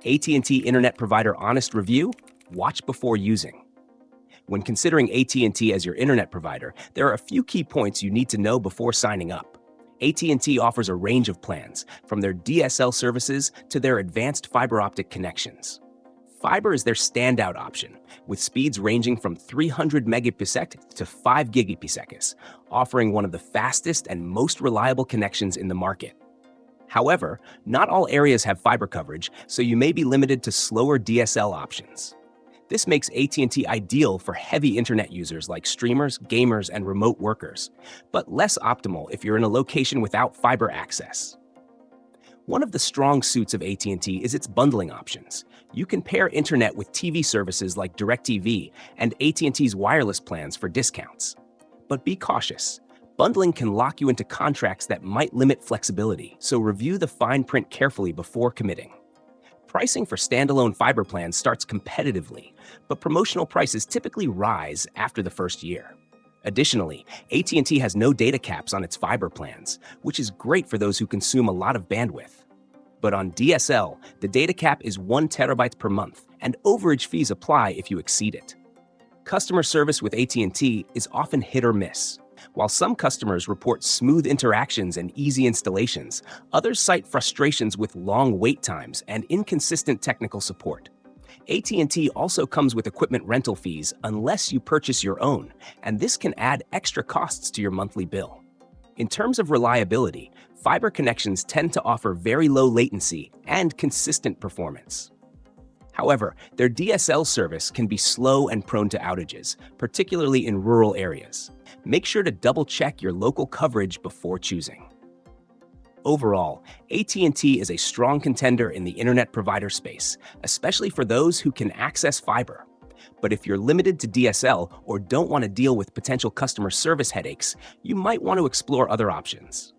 AT&T Internet Provider Honest Review, watch before using. When considering AT&T as your internet provider, there are a few key points you need to know before signing up. AT&T offers a range of plans, from their DSL services to their advanced fiber optic connections. Fiber is their standout option, with speeds ranging from 300 Mbps to 5 Gbps, offering one of the fastest and most reliable connections in the market. However, not all areas have fiber coverage, so you may be limited to slower DSL options. This makes AT&T ideal for heavy internet users like streamers, gamers, and remote workers, but less optimal if you're in a location without fiber access. One of the strong suits of AT&T is its bundling options. You can pair internet with TV services like DirecTV and AT&T's wireless plans for discounts. But be cautious. Bundling can lock you into contracts that might limit flexibility, so review the fine print carefully before committing. Pricing for standalone fiber plans starts competitively, but promotional prices typically rise after the first year. Additionally, AT&T has no data caps on its fiber plans, which is great for those who consume a lot of bandwidth. But on DSL, the data cap is 1 terabyte per month, and overage fees apply if you exceed it. Customer service with AT&T is often hit or miss. While some customers report smooth interactions and easy installations, others cite frustrations with long wait times and inconsistent technical support. AT&T also comes with equipment rental fees unless you purchase your own, and this can add extra costs to your monthly bill. In terms of reliability, fiber connections tend to offer very low latency and consistent performance. However, their DSL service can be slow and prone to outages, particularly in rural areas. Make sure to double-check your local coverage before choosing. Overall, AT&T is a strong contender in the internet provider space, especially for those who can access fiber. But if you're limited to DSL or don't want to deal with potential customer service headaches, you might want to explore other options.